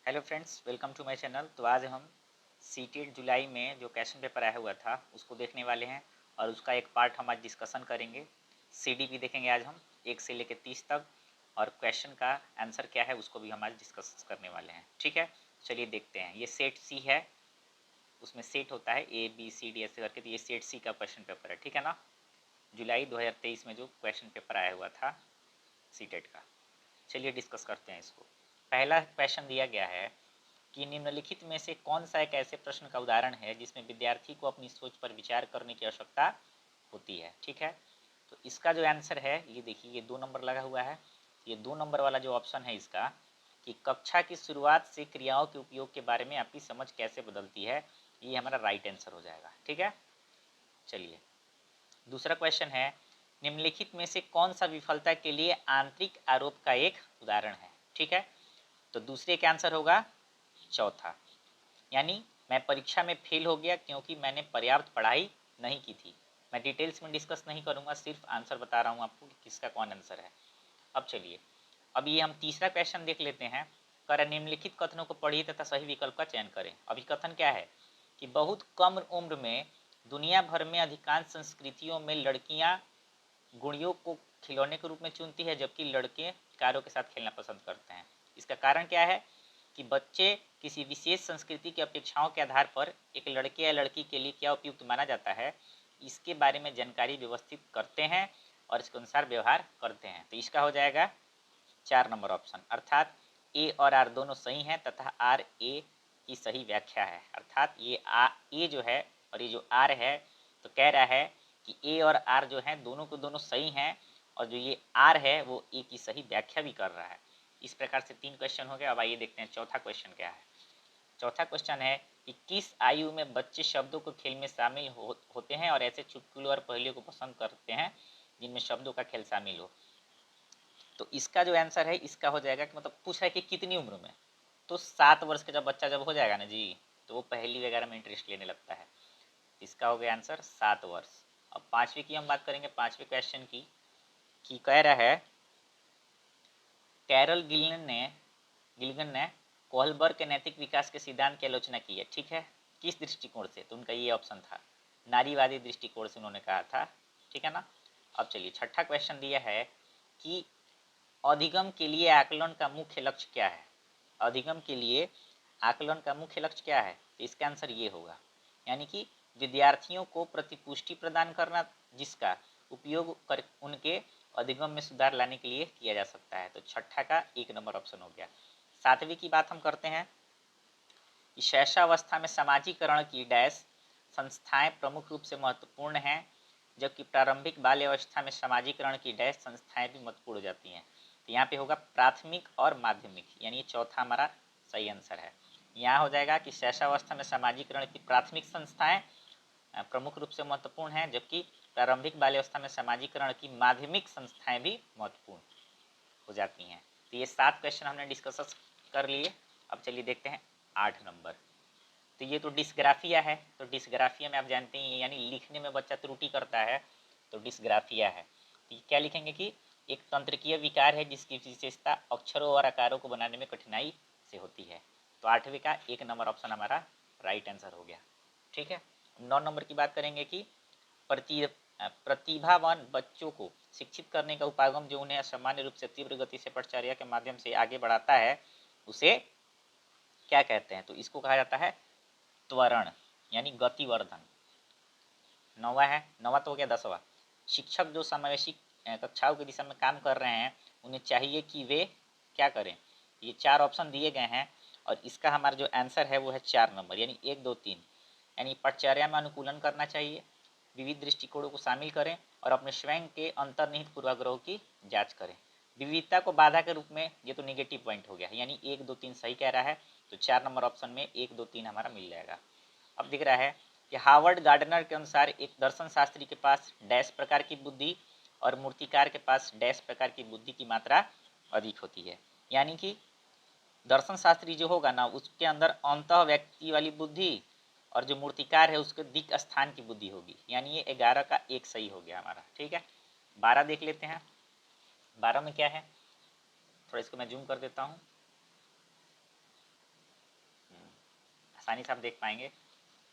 Hello friends, welcome to my channel. तो आज हम सीटेट जुलाई में जो क्वेश्चन पेपर आया हुआ था उसको देखने वाले हैं और उसका एक पार्ट हम आज डिस्कशन करेंगे। सीडी भी देखेंगे आज हम 1 से लेकर 30 तक, और क्वेश्चन का आंसर क्या है उसको भी हम आज डिस्कस करने वाले हैं। ठीक है, चलिए देखते हैं। ये सेट सी है, उसमें सेट होता है ABCD ऐसे करके, तो ये सेट सी का क्वेश्चन पेपर है। ठीक है ना, जुलाई 2023 में जो क्वेश्चन पेपर आया हुआ था सीटेट का। चलिए डिस्कस करते हैं इसको। पहला क्वेश्चन दिया गया है कि निम्नलिखित में से कौन सा एक ऐसे प्रश्न का उदाहरण है जिसमें विद्यार्थी को अपनी सोच पर विचार करने की आवश्यकता होती है। ठीक है, तो इसका जो आंसर है ये देखिए, ये 2 नंबर लगा हुआ है। ये 2 नंबर वाला जो ऑप्शन है इसका, कि कक्षा की शुरुआत से क्रियाओं के उपयोग के बारे में आपकी समझ कैसे बदलती है, ये हमारा राइट आंसर हो जाएगा। ठीक है, चलिए दूसरा क्वेश्चन है, निम्नलिखित में से कौन सा विफलता के लिए आंतरिक आरोप का एक उदाहरण है। ठीक है, तो दूसरे का आंसर होगा चौथा, यानी मैं परीक्षा में फेल हो गया क्योंकि मैंने पर्याप्त पढ़ाई नहीं की थी। मैं डिटेल्स में डिस्कस नहीं करूंगा, सिर्फ आंसर बता रहा हूं आपको कि किसका कौन आंसर है। अब चलिए, अब ये हम तीसरा क्वेश्चन देख लेते हैं। कर निम्नलिखित कथनों को पढ़िए तथा सही विकल्प का चयन करें। अभी कथन क्या है कि बहुत कम उम्र में दुनिया भर में अधिकांश संस्कृतियों में लड़कियां गुड़ियों को खिलौने के रूप में चुनती है, जबकि लड़के कारों के साथ खेलना पसंद करते हैं। इसका कारण क्या है कि बच्चे किसी विशेष संस्कृति की अपेक्षाओं के आधार पर एक लड़के या लड़की के लिए क्या उपयुक्त माना जाता है, इसके बारे में जानकारी व्यवस्थित करते हैं और इसके अनुसार व्यवहार करते हैं। तो इसका हो जाएगा 4 नंबर ऑप्शन, अर्थात ए और आर दोनों सही हैं तथा आर ए की सही व्याख्या है। अर्थात ये ए जो है और ये जो आर है, तो कह रहा है कि ए और आर जो है दोनों को दोनों सही हैं, और जो ये आर है वो ए की सही व्याख्या भी कर रहा है। इस प्रकार से 3 क्वेश्चन हो गए। अब आइए देखते हैं चौथा क्वेश्चन क्या है। चौथा क्वेश्चन है कि किस आयु में बच्चे शब्दों को खेल में शामिल होते हैं और ऐसे चुटकुलों और पहेलियों को पसंद करते हैं जिनमें शब्दों का खेल शामिल हो। तो इसका जो आंसर है इसका हो जाएगा कि मतलब पूछ रहा है कि कितनी उम्र में, तो 7 वर्ष का जब बच्चा जब हो जाएगा ना जी, तो वो पहेली वगैरह में इंटरेस्ट लेने लगता है। इसका हो गया आंसर 7 वर्ष। अब पांचवी की हम बात करेंगे, पांचवें क्वेश्चन की, कि कह रहा है कैरल गिल्गन ने कोहलबर्ग के नैतिक विकास के सिद्धांत की आलोचना की है। ठीक है, किस दृष्टिकोण से, तो उनका ये ऑप्शन था, नारीवादी दृष्टिकोण से उन्होंने कहा था। ठीक है ना। अब चलिए छठा क्वेश्चन दिया है कि अधिगम के लिए आकलन का मुख्य लक्ष्य क्या है। अधिगम के लिए आकलन का मुख्य लक्ष्य क्या है, तो इसका आंसर ये होगा, यानी कि विद्यार्थियों को प्रतिपुष्टि प्रदान करना, जिसका उपयोग कर उनके अधिगम में सुधार लाने के लिए किया जा सकता है। तो छठा का 1 नंबर ऑप्शन हो गया। सातवीं की बात हम करते हैं कि शैशवावस्था में सामाजिकरण की डैश संस्थाएं प्रमुख रूप से महत्वपूर्ण हैं, जबकि प्रारंभिक बाल्यावस्था में सामाजिकरण की डैश संस्थाएं भी महत्वपूर्ण हो जाती हैं। तो यहाँ पे होगा प्राथमिक और माध्यमिक, यानी चौथा हमारा सही आंसर है। यहाँ हो जाएगा कि शैशवावस्था में सामाजिकरण की प्राथमिक संस्थाएं प्रमुख रूप से महत्वपूर्ण हैं, जबकि प्रारंभिक बाल्यावस्था में सामाजिकरण की माध्यमिक संस्थाएं भी महत्वपूर्ण हो जाती हैं। तो ये 7 क्वेश्चन हमने डिस्कस कर लिए। अब चलिए देखते हैं 8 नंबर। तो ये तो डिस्ग्राफिया है, तो डिस्ग्राफिया में आप जानते ही हैं, यानी लिखने में बच्चा त्रुटि करता है, तो डिस्ग्राफिया है। तो क्या लिखेंगे कि एक तंत्रिकीय विकार है जिसकी विशेषता अक्षरों और आकारों को बनाने में कठिनाई से होती है। तो 8वीं का 1 नंबर ऑप्शन हमारा राइट आंसर हो गया। ठीक है, 9 नंबर की बात करेंगे कि प्रतिभावान बच्चों को शिक्षित करने का उपागम जो उन्हें असामान्य रूप से तीव्र गति से पठचर्या के माध्यम से आगे बढ़ाता है, उसे क्या कहते हैं, तो इसको कहा जाता है त्वरण, यानी गतिवर्धन। 9वां है, 9वां तो हो गया। 10वां, शिक्षक जो समावेशी कक्षाओं की दिशा में काम कर रहे हैं उन्हें चाहिए कि वे क्या करें। ये 4 ऑप्शन दिए गए हैं और इसका हमारा जो आंसर है वो है 4 नंबर, यानी 1 2 3, यानी पठचर्या में अनुकूलन करना चाहिए, विविध दृष्टिकोणों को शामिल करें और अपने स्वयं के अंतर्निहित पूर्वाग्रहों की जांच करें। विविधता को बाधा के रूप में, ये तो निगेटिव पॉइंट हो गया, यानी 1 2 3 सही कह रहा है, तो 4 नंबर ऑप्शन में 1 2 3 हमारा मिल जाएगा। अब दिख रहा है कि हार्वर्ड गार्डनर के अनुसार एक दर्शन शास्त्री के पास डैश प्रकार की बुद्धि और मूर्तिकार के पास डैश प्रकार की बुद्धि की मात्रा अधिक होती है। यानी कि दर्शन शास्त्री जो होगा ना, उसके अंदर अंतः व्यक्ति वाली बुद्धि, और जो मूर्तिकार है उसके दिक स्थान की बुद्धि होगी, यानी ये 11 का 1 सही हो गया हमारा। ठीक है, 12 देख लेते हैं। 12 में क्या है, थोड़ा इसको मैं जूम कर देता हूँ। आसानी से आप देख पाएंगे।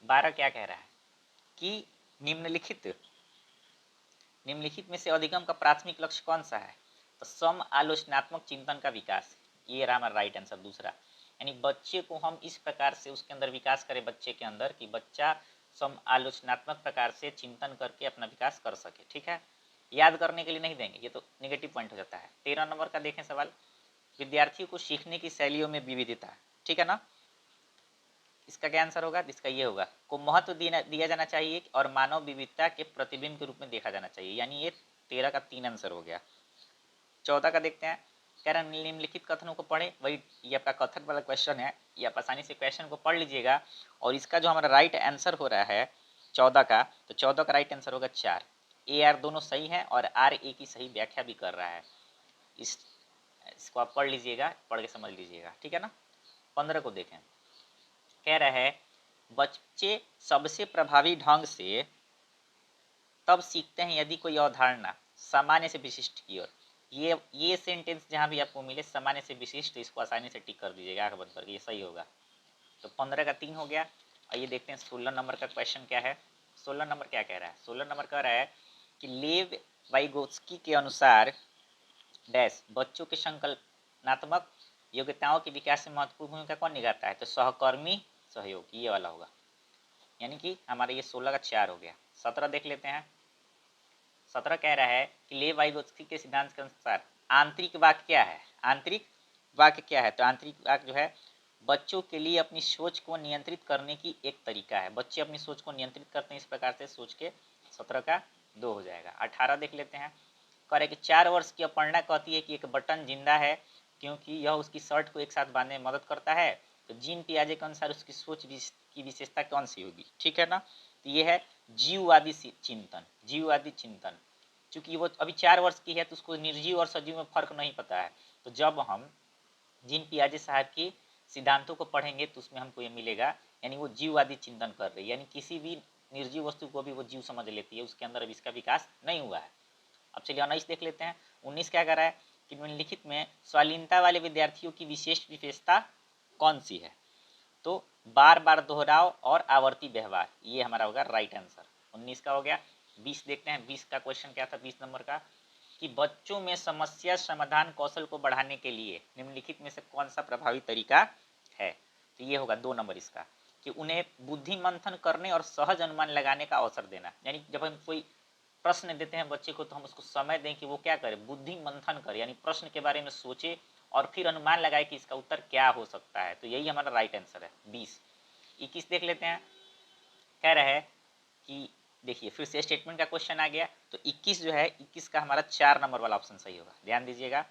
12 क्या कह रहा है कि निम्नलिखित में से अधिगम का प्राथमिक लक्ष्य कौन सा है? तो सम आलोचनात्मक चिंतन का विकास। ये रहा हमारा राइट आंसर दूसरा। यानी बच्चे को हम इस प्रकार से उसके अंदर विकास करें, बच्चे के अंदर, कि बच्चा सम आलोचनात्मक प्रकार से चिंतन करके अपना विकास कर सके। ठीक है, याद करने के लिए नहीं देंगे, ये तो नेगेटिव पॉइंट हो जाता है। 13 नंबर का देखें सवाल, विद्यार्थियों को सीखने की शैलियों में विविधता। ठीक है ना, इसका क्या आंसर होगा? इसका ये होगा, को महत्व दिया जाना चाहिए और मानव विविधता के प्रतिबिंब के रूप में देखा जाना चाहिए। यानी ये 13 का 3 आंसर हो गया। 14 का देखते हैं, कह रहा निम्नलिखित कथनों को पढ़े। वही ये आपका कथन वाला क्वेश्चन है, ये आप आसानी से क्वेश्चन को पढ़ लीजिएगा। और इसका जो हमारा राइट आंसर हो रहा है 14 का, तो 14 का राइट आंसर होगा 4। ए आर दोनों सही है और आर ए की सही व्याख्या भी कर रहा है। इसको आप पढ़ लीजिएगा, पढ़ के समझ लीजिएगा। ठीक है ना। 15 को देखें, कह रहा है बच्चे सबसे प्रभावी ढंग से तब सीखते हैं यदि कोई अवधारणा सामान्य से विशिष्ट की ओर। ये सेंटेंस जहां भी आपको मिले सामान्य से विशिष्ट, इसको आसानी से टिक कर दीजिएगा आंख बंद करके, ये सही होगा। तो 15 का 3 हो गया। आइए देखते हैं 16 नंबर का क्वेश्चन क्या है। 16 नंबर क्या कह रहा है? 16 नंबर कह रहा है कि लेव वाइगोत्स्की के अनुसार डैश बच्चों के संकल्पनात्मक योग्यताओं के विकास में महत्वपूर्ण भूमिका कौन निभाता है? तो सहकर्मी सहयोग, ये वाला होगा। यानी कि हमारे ये 16 का 4 हो गया। 17 देख लेते हैं। 17 कह रहा है कि लेव वाइगोत्स्की के सिद्धांत के अनुसार आंतरिक वाक्य क्या है? आंतरिक वाक्य क्या है? तो आंतरिक वाक्य जो है बच्चों के लिए अपनी सोच को नियंत्रित करने की एक तरीका है। बच्चे अपनी सोच को नियंत्रित करते हैं इस प्रकार से सोच के। 17 का 2 हो जाएगा। 18 देख लेते हैं। कह रहे कि 4 वर्ष की अपर्णा कहती है कि एक बटन जिंदा है क्योंकि यह उसकी शर्ट को एक साथ बांधने में मदद करता है। तो जीन पियाजे के अनुसार उसकी सोच की विशेषता कौन सी होगी? ठीक है ना। तो ये है जीववादी चिंतन। जीववादी चिंतन, चूंकि वो अभी 4 वर्ष की है तो उसको निर्जीव और सजीव में फर्क नहीं पता है। तो जब हम जीन पियाजे साहब की सिद्धांतों को पढ़ेंगे तो उसमें हमको ये मिलेगा, यानी वो जीववादी चिंतन कर रही है, यानी किसी भी निर्जीव वस्तु को भी वो जीव समझ लेती है, उसके अंदर अभी इसका विकास नहीं हुआ है। अब चलिए 19 देख लेते हैं। 19 क्या कर रहा है कि निम्नलिखित में स्वालीनता वाले विद्यार्थियों की विशेष विशेषता कौन सी है? तो बार बार दोहराव और आवर्ती व्यवहार, ये हमारा होगा राइट आंसर। 19 का हो गया। 20 देखते हैं। 20 का क्वेश्चन क्या था? 20 नंबर का कि बच्चों में समस्या समाधान कौशल को बढ़ाने के लिए निम्नलिखित में से कौन सा प्रभावी तरीका है? तो ये होगा 2 नंबर इसका, कि उन्हें बुद्धि मंथन करने और सहज अनुमान लगाने का अवसर देना। यानी जब हम कोई प्रश्न देते हैं बच्चे को तो हम उसको समय दें कि वो क्या करे, बुद्धि मंथन करे, यानी प्रश्न के बारे में सोचे और फिर अनुमान लगाए कि इसका उत्तर क्या हो सकता है। तो यही हमारा राइट आंसर है 20। 21 देख लेते हैं। कह रहा है कि देखिए फिर से स्टेटमेंट का क्वेश्चन आ गया। तो 21 जो है, 21 का हमारा 4 नंबर वाला ऑप्शन सही होगा। ध्यान दीजिएगा,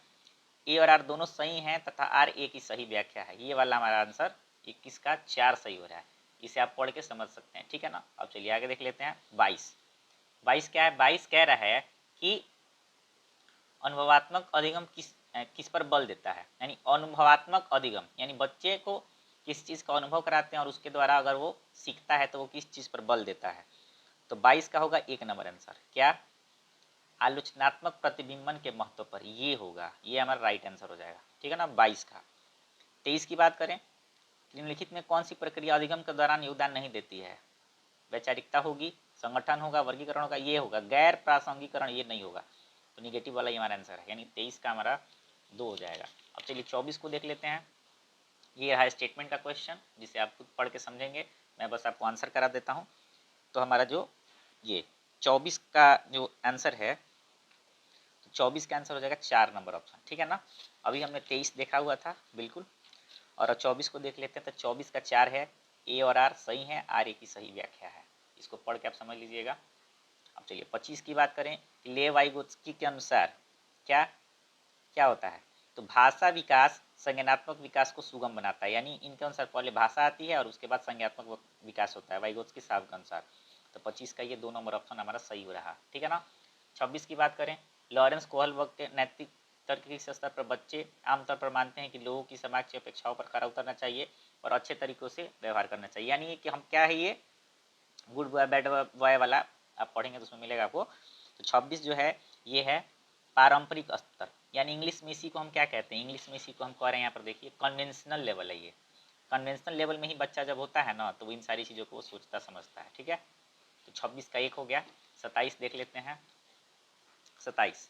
ए और आर दोनों सही हैं तथा आर ए की सही व्याख्या है। ये वाला हमारा आंसर 21 का 4 सही हो रहा है। इसे आप पढ़ के समझ सकते हैं। ठीक है ना। अब चलिए आगे देख लेते हैं। 22 क्या है? 22 कह रहा है कि अनुभवात्मक अधिगम किस पर बल देता है? यानी अनुभवात्मक अधिगम, यानी बच्चे को किस चीज़ का अनुभव कराते हैं और उसके द्वारा अगर वो सीखता है तो वो किस चीज़ पर बल देता है? तो 22 का होगा 1 नंबर आंसर। क्या? आलोचनात्मक प्रतिबिंबन के महत्व पर, ये होगा। ये हमारा राइट आंसर हो जाएगा। ठीक है ना। 22 का। 23 की बात करें, निम्नलिखित में कौन सी प्रक्रिया अधिगम के दौरान योगदान नहीं देती है? वैचारिकता होगी, संगठन होगा, वर्गीकरण होगा, ये होगा। गैर प्रासंगिकरण ये नहीं होगा। तो निगेटिव वाला ये हमारा आंसर है, यानी 23 का हमारा 2 हो जाएगा। अब चलिए 24 को देख लेते हैं। ये रहा स्टेटमेंट का क्वेश्चन, जिसे आप खुद पढ़ के समझेंगे, मैं बस आपको आंसर करा देता हूँ। तो हमारा जो ये 24 का जो आंसर है, तो 24 का आंसर हो जाएगा 4 नंबर ऑप्शन। ठीक है ना। अभी हमने 23 देखा हुआ था बिल्कुल, और 24 को देख लेते हैं। तो 24 का 4 है, ए और आर सही है, आर ए की सही व्याख्या है। इसको पढ़ के आप समझ लीजिएगा। अब चलिए 25 की बात करें। ले वाइगोत्स्की के अनुसार क्या क्या होता है? तो भाषा विकास संज्ञानात्मक विकास को सुगम बनाता है। यानी इनके अनुसार पहले भाषा आती है और उसके बाद संज्ञानात्मक विकास होता है वाइगोत्स्की साहब के अनुसार। तो 25 का ये 2 नंबर ऑप्शन हमारा सही हो रहा। ठीक है ना। 26 की बात करें, लॉरेंस कोहलबर्ग के नैतिक तर्क के स्तर पर बच्चे आमतौर पर मानते हैं कि लोगों की समाज की अपेक्षाओं पर खरा उतरना चाहिए और अच्छे तरीकों से व्यवहार करना चाहिए। यानी कि हम क्या है, ये गुड बॉय बैड बॉय वाला आप पढ़ेंगे तो उसमें मिलेगा आपको। तो 26 जो है ये है पारंपरिक स्तर, यानी इंग्लिश में इसी को हम क्या कहते हैं? इंग्लिश में इसी को हम कह रहे हैं यहाँ पर देखिए कन्वेंशनल लेवल है ये। कन्वेंशनल लेवल में ही बच्चा जब होता है ना तो वो इन सारी चीज़ों को वो सोचता समझता है। ठीक है, तो 26 का 1 हो गया। 27 देख लेते हैं। 27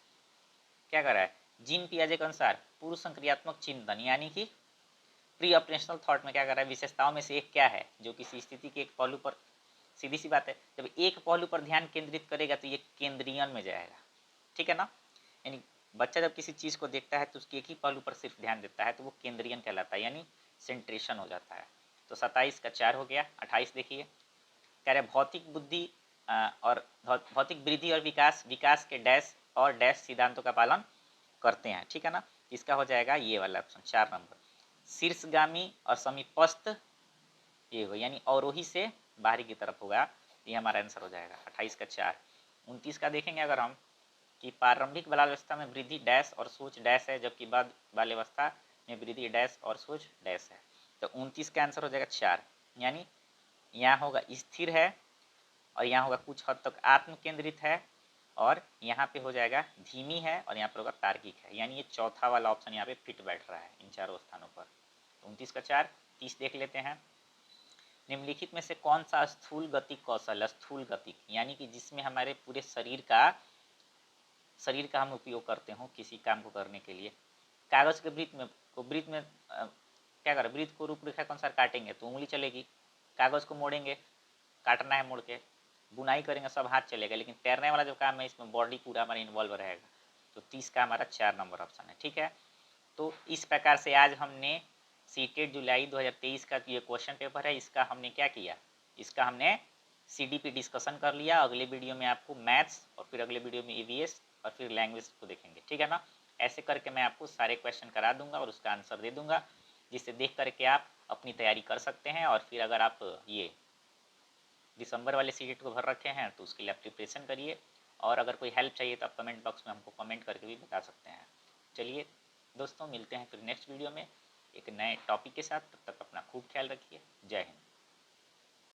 क्या कर रहा है, जीन पियाजे के अनुसार पूर्व संक्रियात्मक चिंतन यानी कि प्री ऑपरेशनल थॉट में क्या कर रहा है, विशेषताओं में से एक क्या है जो किसी स्थिति के एक पहलू पर, सीधी सी बात है, जब एक पहलू पर ध्यान केंद्रित करेगा तो ये केंद्रीयन में जाएगा। ठीक है ना, यानी बच्चा जब किसी चीज़ को देखता है तो उसके एक ही पहलू पर सिर्फ ध्यान देता है तो वो केंद्रीयन कहलाता है, यानी सेंट्रेशन हो जाता है। तो 27 का 4 हो गया। 28 देखिए, कह रहे भौतिक बुद्धि और भौतिक वृद्धि और विकास के डैश और डैश सिद्धांतों का पालन करते हैं। ठीक है ना, इसका हो जाएगा ये वाला ऑप्शन 4 नंबर। शीर्षगामी और समीपस्थ ये होगा, यानी अवरोही से बाहरी की तरफ होगा, ये हमारा आंसर हो जाएगा 28 का 4। 29 का देखेंगे अगर हम कि प्रारंभिक बाल्यावस्था में वृद्धि डैश और सोच डैश है, जबकि बाद बाल्यावस्था में वृद्धि डैश और सोच डैश है। तो 29 का आंसर हो जाएगा 4, यानी यहाँ होगा स्थिर है और यहाँ होगा कुछ हद तक आत्म केंद्रित है और यहाँ पे हो जाएगा धीमी है और यहाँ पर होगा तार्किक है, यानी ये चौथा वाला ऑप्शन यहाँ पे फिट बैठ रहा है इन चारों स्थानों पर। 29 का 4। 30 देख लेते हैं, निम्नलिखित में से कौन सा स्थूल गतिक कौशल, स्थूल गतिक यानी कि जिसमें हमारे पूरे शरीर का हम उपयोग करते हो किसी काम को करने के लिए। कागज के वृत्त में क्या करें, वृत्त को रूपरेखा के अनुसार काटेंगे तो उंगली चलेगी, कागज को मोड़ेंगे, काटना है मोड़ के, बुनाई करेंगे सब हाथ चलेगा, लेकिन तैरने वाला जो काम है इसमें बॉडी पूरा हमारा इन्वॉल्व रहेगा। तो 30 का हमारा 4 नंबर ऑप्शन है। ठीक है, तो इस प्रकार से आज हमने सीटेट जुलाई 2023 का ये क्वेश्चन पेपर है, इसका हमने क्या किया, इसका हमने सीडी पे डिस्कशन कर लिया। अगले वीडियो में आपको मैथ्स और फिर अगले वीडियो में ईवीएस और फिर लैंग्वेज को देखेंगे। ठीक है ना, ऐसे करके मैं आपको सारे क्वेश्चन करा दूंगा और उसका आंसर दे दूंगा, जिससे देख करके आप अपनी तैयारी कर सकते हैं। और फिर अगर आप ये दिसंबर वाले सीटेट को भर रखे हैं तो उसके लिए आप प्रिपरेशन करिए, और अगर कोई हेल्प चाहिए तो आप कमेंट बॉक्स में हमको कमेंट करके भी बता सकते हैं। चलिए दोस्तों, मिलते हैं फिर नेक्स्ट वीडियो में एक नए टॉपिक के साथ। तब तक अपना खूब ख्याल रखिए। जय हिंद।